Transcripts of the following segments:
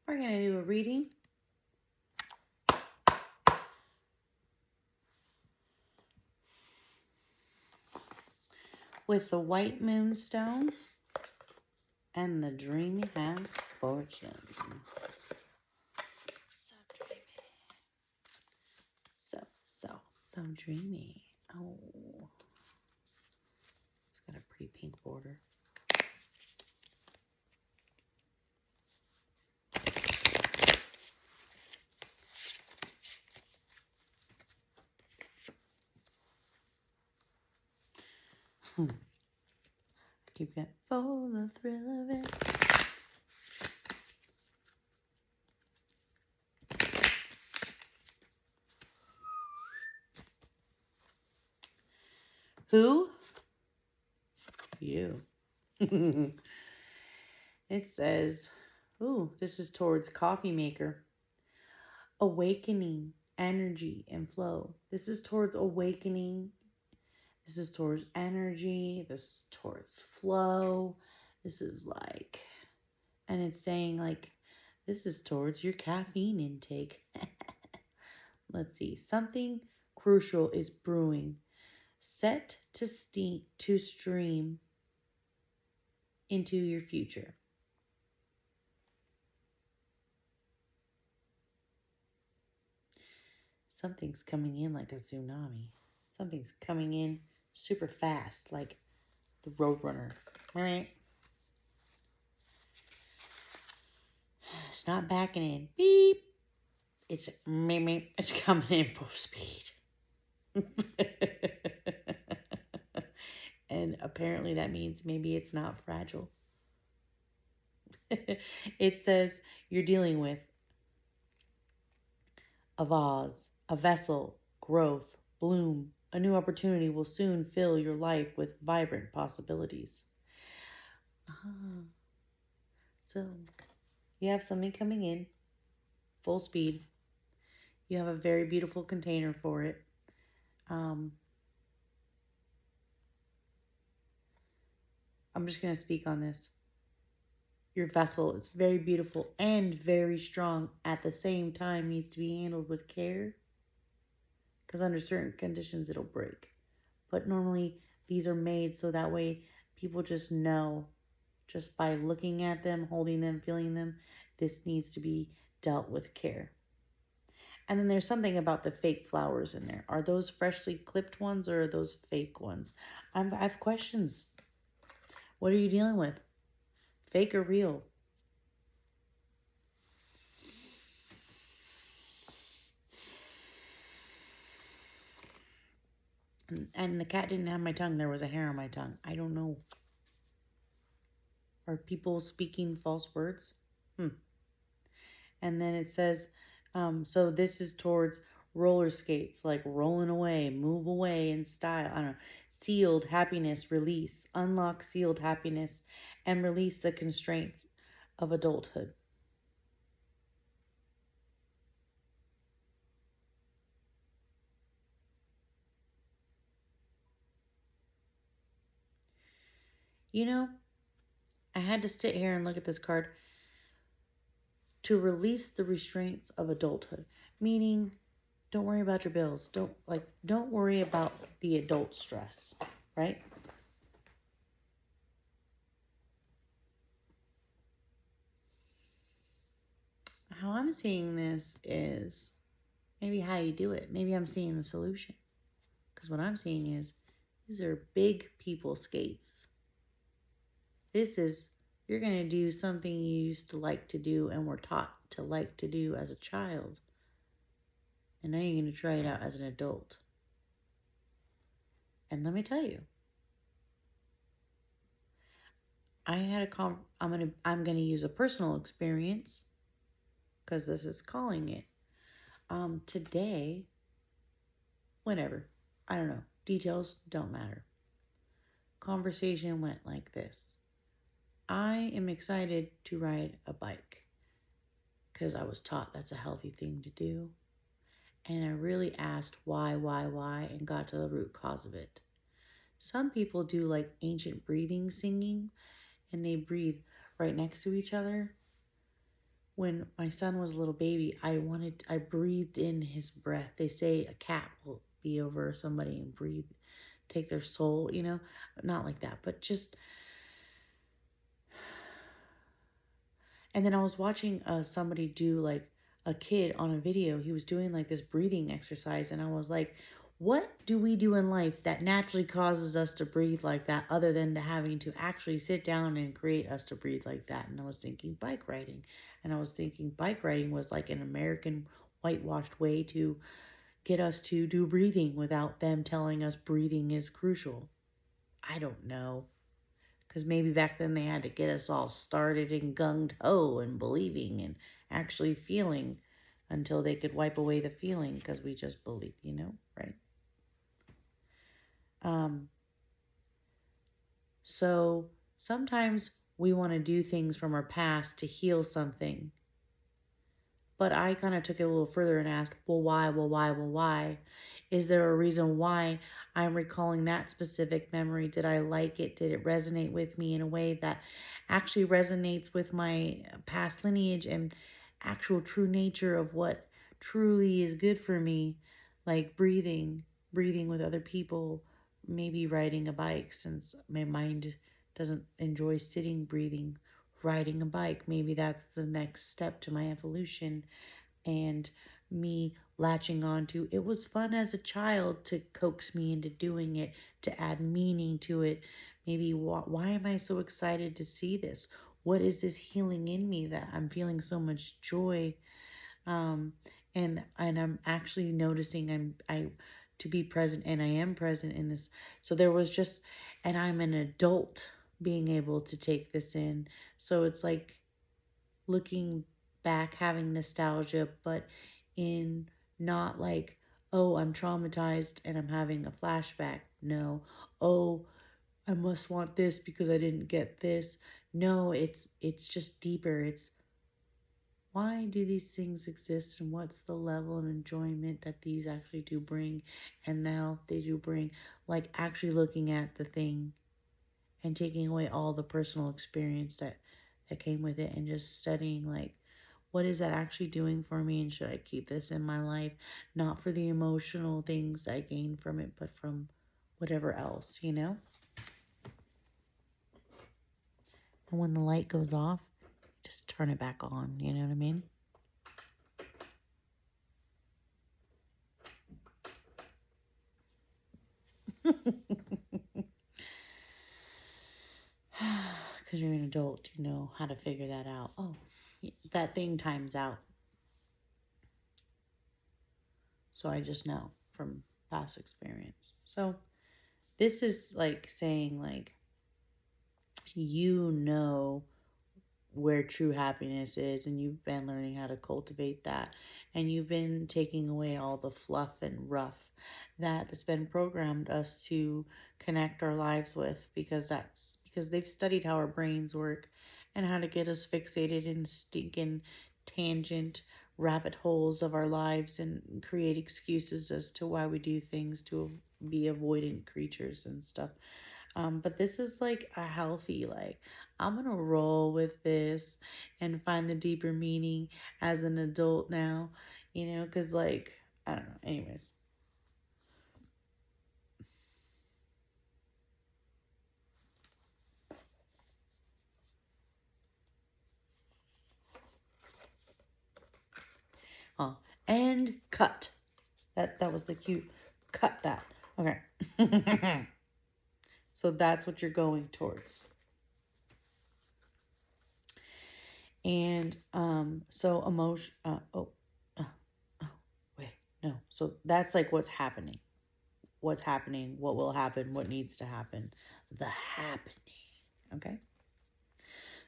We're going to do a reading with the White Moonstone and the Dreamy House Fortune. So dreamy. So dreamy. Oh. It's got a pretty pink border. Keep it for the thrill of it. Who? You. It says, ooh, this is towards coffee maker. Awakening, energy, and flow. This is towards awakening. This is towards energy. This is towards flow. This is like, and it's saying like, this is towards your caffeine intake. Let's see. Something crucial is brewing. Set to stream into your future. Something's coming in like a tsunami. Something's coming in super fast, like the Roadrunner. All right. It's not backing in. Beep. It's it's coming in full speed. And apparently that means maybe it's not fragile. It says you're dealing with a vase, a vessel, growth, bloom. A new opportunity will soon fill your life with vibrant possibilities. So you have something coming in full speed. You have a very beautiful container for it. I'm just going to speak on this. Your vessel is very beautiful and very strong at the same time, needs to be handled with care, because under certain conditions it'll break. But normally these are made so that way people just know, just by looking at them, holding them, feeling them, this needs to be dealt with care. And then there's something about the fake flowers in there. Are those freshly clipped ones or are those fake ones? I have questions. What are you dealing with? Fake or real? And the cat didn't have my tongue. There was a hair on my tongue. I don't know. Are people speaking false words? And then it says, so this is towards roller skates, like rolling away, move away in style. I don't know. Sealed happiness, release, unlock sealed happiness, and release the constraints of adulthood. You know, I had to sit here and look at this card. To release the restraints of adulthood, meaning don't worry about your bills. Don't worry about the adult stress, right? How I'm seeing this is maybe how you do it. Maybe I'm seeing the solution. Because what I'm seeing is these are big people skates. This is, you're going to do something you used to like to do and were taught to like to do as a child. And now you're going to try it out as an adult. And let me tell you, I'm gonna use a personal experience because this is calling it. Today, whatever, I don't know. Details don't matter. Conversation went like this. I am excited to ride a bike because I was taught that's a healthy thing to do. And I really asked why, and got to the root cause of it. Some people do like ancient breathing singing and they breathe right next to each other. when my son was a little baby, I breathed in his breath. They say a cat will be over somebody and breathe, take their soul, not like that, but just. And then I was watching somebody do like a kid on a video. He was doing like this breathing exercise, and I was like, what do we do in life that naturally causes us to breathe like that, other than to having to actually sit down and create us to breathe like that? And I was thinking bike riding, and I was thinking bike riding was like an American whitewashed way to get us to do breathing without them telling us breathing is crucial. I don't know. Because maybe back then they had to get us all started and gung ho and believing and actually feeling until they could wipe away the feeling because we just believe, right? Um, so sometimes we want to do things from our past to heal something. But I kind of took it a little further and asked, well, why? Well, why? Well, why? Is there a reason why I'm recalling that specific memory? Did I like it? Did it resonate with me in a way that actually resonates with my past lineage and actual true nature of what truly is good for me? Like breathing with other people, maybe riding a bike since my mind doesn't enjoy sitting, breathing, riding a bike. Maybe that's the next step to my evolution, and me latching on to it was fun as a child to coax me into doing it, to add meaning to it. Maybe why am I so excited to see this? What is this healing in me that I'm feeling so much joy? um and I'm actually noticing I to be present, and I am present in this. So there was just, and I'm an adult being able to take this in. So it's like looking back, having nostalgia, but in not like, oh, I'm traumatized and I'm having a flashback. No. Oh, I must want this because I didn't get this. No, it's just deeper. It's why do these things exist, and what's the level of enjoyment that these actually do bring, and now they do bring, like actually looking at the thing and taking away all the personal experience that came with it, and just studying like, what is that actually doing for me, and should I keep this in my life, not for the emotional things I gain from it, but from whatever else. And when the light goes off, just turn it back on, you know what I mean? Because you're an adult, you know how to figure that out. Oh, that thing times out. So I just know from past experience. So this is like saying, like, you know where true happiness is, and you've been learning how to cultivate that, and you've been taking away all the fluff and rough that has been programmed us to connect our lives with, because they've studied how our brains work and how to get us fixated in stinking tangent rabbit holes of our lives and create excuses as to why we do things, to be avoidant creatures and stuff. But this is like a healthy, like, I'm gonna roll with this and find the deeper meaning as an adult now, because, like, I don't know. Anyways. Huh. And cut. That was the cute. Cut that. Okay. So that's what you're going towards. And so emotion. Oh, wait, no. So that's like what's happening. What's happening, what will happen, what needs to happen, the happening. Okay.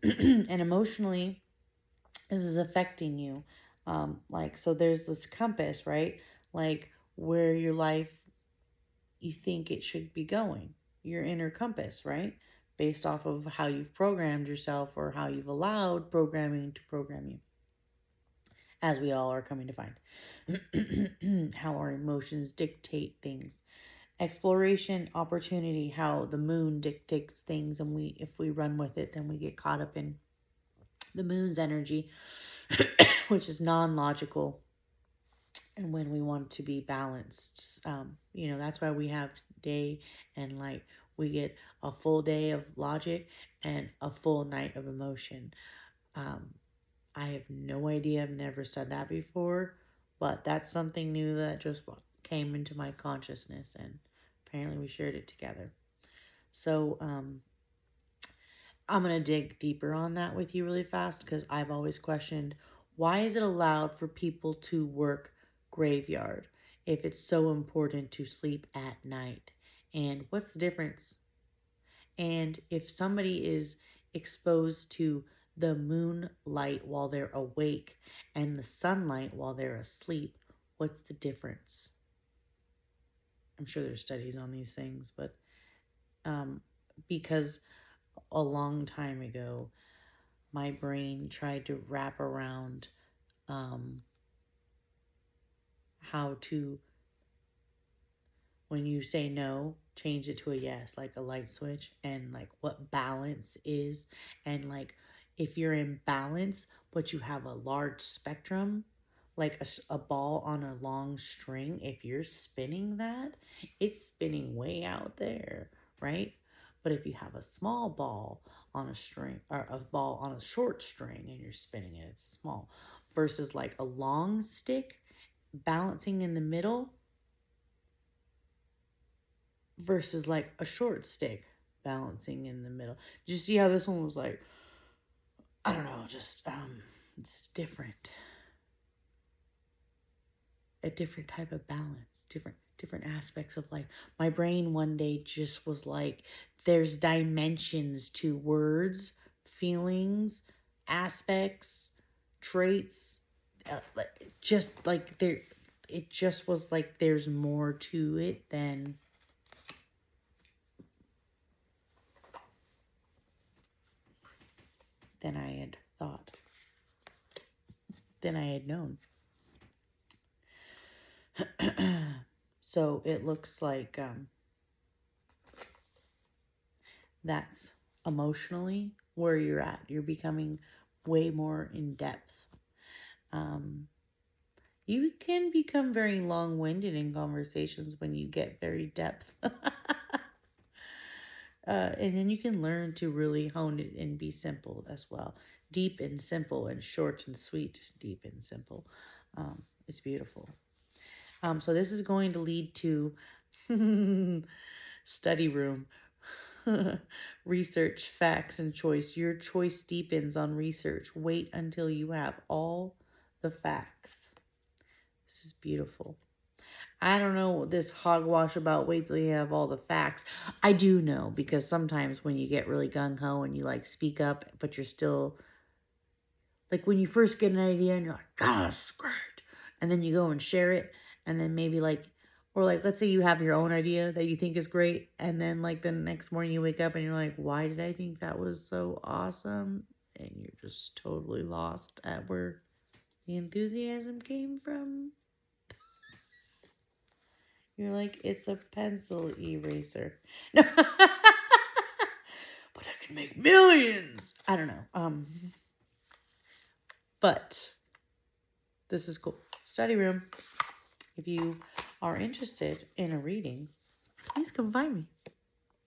And emotionally, this is affecting you. Like, so there's this compass, right? Like, where your life, you think it should be going, your inner compass, right? Based off of how you've programmed yourself, or how you've allowed programming to program you, as we all are coming to find. How our emotions dictate things. Exploration, opportunity, how the moon dictates things, and if we run with it, then we get caught up in the moon's energy. which is non-logical, and when we want to be balanced. That's why we have day and night. We get a full day of logic and a full night of emotion. Um, I have no idea. I've never said that before, but that's something new that just came into my consciousness, and apparently we shared it together. So, I'm going to dig deeper on that with you really fast because I've always questioned, why is it allowed for people to work graveyard if it's so important to sleep at night? And what's the difference? And if somebody is exposed to the moonlight while they're awake and the sunlight while they're asleep, what's the difference? I'm sure there's studies on these things, but because a long time ago, my brain tried to wrap around how to, when you say no, change it to a yes, like a light switch, and like what balance is. And like if you're in balance, but you have a large spectrum, like a ball on a long string, if you're spinning that, it's spinning way out there, right? But if you have a small ball on a string, or a ball on a short string and you're spinning it, it's small, versus like a long stick balancing in the middle versus like a short stick balancing in the middle. Did you see how this one was like, I don't know, just it's different. A different type of balance, different aspects of life. My brain one day just was like, there's dimensions to words, feelings, aspects, traits, just like there, it just was like there's more to it than I had thought, than I had known. So it looks like that's emotionally where you're at. You're becoming way more in depth. You can become very long-winded in conversations when you get very depth. And then you can learn to really hone it and be simple as well. Deep and simple and short and sweet, deep and simple. It's beautiful. So this is going to lead to study room. Research, facts, and choice. Your choice deepens on research. Wait until you have all the facts. This is beautiful. I don't know this hogwash about wait till you have all the facts. I do know because sometimes when you get really gung ho and you like speak up, but you're still like when you first get an idea and you're like, gosh, great. And then you go and share it. And then maybe like, or like, let's say you have your own idea that you think is great. And then like the next morning you wake up and you're like, why did I think that was so awesome? And you're just totally lost at where the enthusiasm came from. You're like, it's a pencil eraser. No. But I can make millions. I don't know. But this is cool. Study room. If you are interested in a reading, please come find me.